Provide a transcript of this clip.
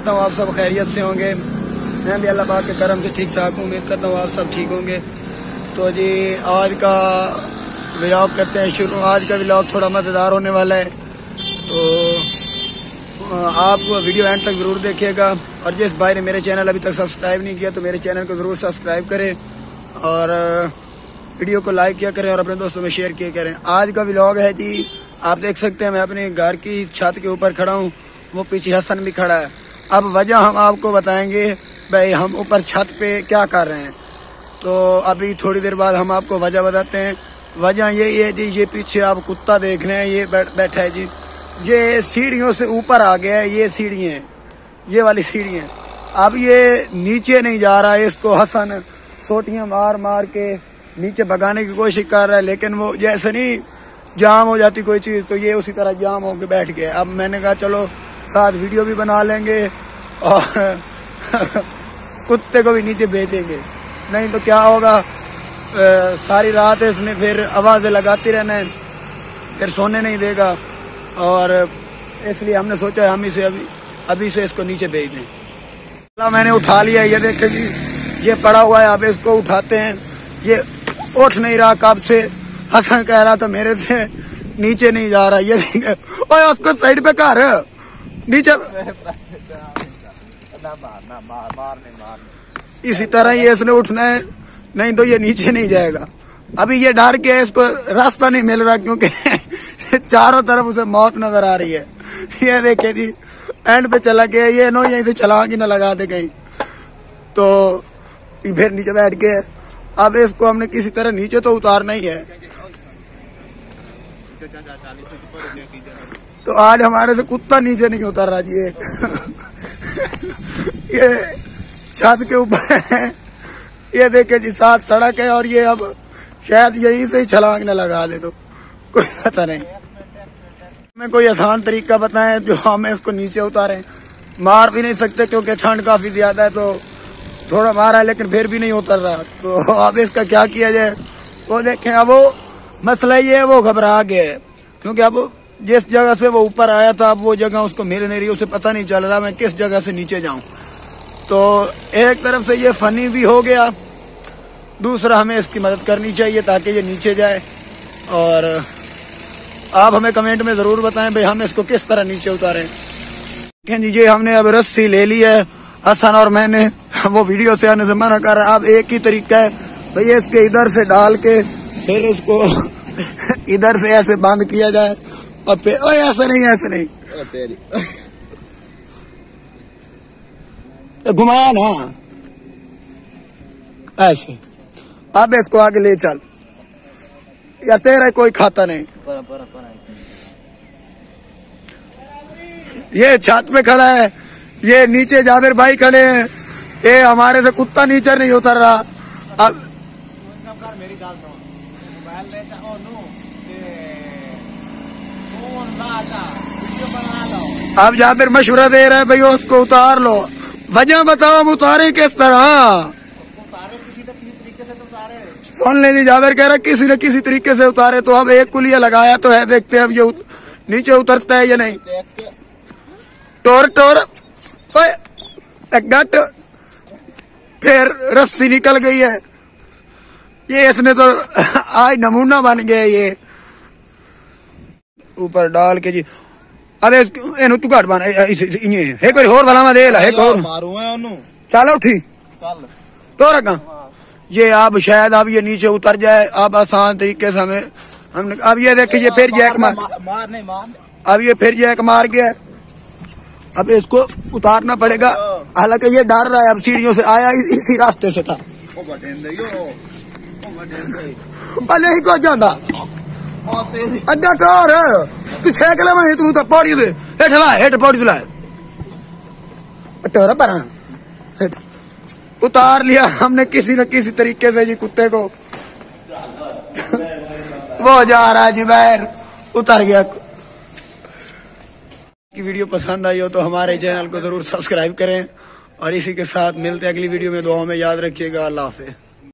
करता हूँ आप सब खैरियत से होंगे। मैं भी अल्लाह पाक के करम से ठीक ठाक हूँ। उम्मीद करता हूँ आप सब ठीक होंगे। तो जी आज का व्लॉग करते हैं शुरू। आज का व्लॉग थोड़ा मज़ेदार होने वाला है, तो आप वीडियो एंड तक ज़रूर देखिएगा। और जिस भाई ने मेरे चैनल अभी तक सब्सक्राइब नहीं किया तो मेरे चैनल को ज़रूर सब्सक्राइब करें और वीडियो को लाइक किया करें और अपने दोस्तों में शेयर किया करें। आज का व्लॉग है जी, आप देख सकते हैं मैं अपने घर की छत के ऊपर खड़ा हूँ, वो पीछे हसन भी खड़ा है। अब वजह हम आपको बताएंगे भाई, हम ऊपर छत पे क्या कर रहे हैं। तो अभी थोड़ी देर बाद हम आपको वजह बताते हैं। वजह यही है जी, ये पीछे आप कुत्ता देख रहे हैं, ये बैठा है जी, ये सीढ़ियों से ऊपर आ गया है। ये सीढ़ी हैं, ये वाली सीढ़ी हैं। अब ये नीचे नहीं जा रहा है, इसको हसन सोटियाँ मार मार के नीचे भगाने की कोशिश कर रहा है, लेकिन वो जैसे नहीं जाम हो जाती कोई चीज़, तो ये उसी तरह जाम होके बैठ गया। अब मैंने कहा चलो साथ वीडियो भी बना लेंगे और कुत्ते को भी नीचे भेजेंगे, नहीं तो क्या होगा, सारी रात इसने फिर आवाज़ें लगाती रहना है, फिर सोने नहीं देगा। और इसलिए हमने सोचा हम इसे अभी से इसको नीचे भेज दें। मैंने उठा लिया, ये देखे जी, ये पड़ा हुआ है। अब इसको उठाते हैं, ये उठ नहीं रहा कब से। हसन कह रहा था मेरे से नीचे नहीं जा रहा। ये ओए उसको साइड पे कर नीचे। इसी तरह ही इसने उठना है, नहीं तो ये नीचे नहीं जाएगा। अभी ये डर के इसको रास्ता नहीं मिल रहा, क्योंकि चारों तरफ उसे मौत नजर आ रही है। ये देखे जी, एंड पे चला गया। ये नो यहीं से छलांग ही ना लगा दे कहीं, तो फिर नीचे बैठ के अब इसको हमने किसी तरह नीचे तो उतारना ही है। तो आज हमारे से कुत्ता नीचे नहीं उतर रहा जी। ये छत के ऊपर है, ये देखे जी, साथ सड़क है और ये अब शायद यहीं से ही छलांग न लगा दे, तो कोई पता नहीं। हमें कोई आसान तरीका बताएं जो हम इसको नीचे उतारें। मार भी नहीं सकते क्योंकि ठंड काफी ज्यादा है, तो थोड़ा मारा है लेकिन फिर भी नहीं उतर रहा। तो अब इसका क्या किया जाए, वो देखें। अब वो मसला ये है, वो घबरा गया है, क्योंकि अब जिस जगह से वो ऊपर आया था अब वो जगह उसको मिल नहीं रही, उसे पता नहीं चल रहा मैं किस जगह से नीचे जाऊं। तो एक तरफ से ये फनी भी हो गया, दूसरा हमें इसकी मदद करनी चाहिए ताकि ये नीचे जाए। और आप हमें कमेंट में ज़रूर बताएं भाई हम इसको किस तरह नीचे उतारें। ये हमने अब रस्सी ले ली है, हसन और मैंने। वो वीडियो से आने से मना कर रहा है। अब एक ही तरीका है भैया, इसके इधर से डाल के फिर इसको इधर से ऐसे बंद किया जाए और फिर ऐसे नहीं घुमाया ना ऐसे। अब इसको आगे ले चल, या तेरा कोई खाता नहीं। ये छत में खड़ा है, ये नीचे जाबिर भाई खड़े हैं, ये हमारे से कुत्ता नीचे नहीं उतर रहा। अब जाबिर मशवरा दे रहा है भाई उसको उतार लो। वजह बताओ हम उतारे किस तरह? सुन ले, जाबिर कह रहा किसी न किसी तरीके से उतारे। तो अब एक कुलिया लगाया तो है, देखते हैं अब ये नीचे उतरता है या नहीं। टोर गट, फिर रस्सी निकल गई है। ये इसने तो आज नमूना बन गया ये ऊपर डाल के जी। अब इन तू घट बन एक बार होर भला दे ला चलो ठीक तो रखा। ये अब शायद अब ये नीचे उतर जाए अब आसान तरीके से हमने अब ये देखिए ये फिर जैक मार, अब ये फिर जैक मार गया। अब इसको उतारना पड़ेगा, हालांकि ये डर रहा है। अब सीढ़ियों से आया इसी रास्ते से था, नहीं को जाता अद्धा टोर तू 6 किलोमीटर तू तो पौड़ी दे हेठ ला, हेठ पौड़ी लाए टोरा पर उतार लिया हमने किसी न किसी तरीके से जी कुत्ते को। वो जा रहा है जी बाहर, उतर गया। की वीडियो पसंद आई हो तो हमारे चैनल को जरूर सब्सक्राइब करें और इसी के साथ मिलते हैं अगली वीडियो में। दुआओं में याद रखिएगा। अल्लाह हाफ़िज़।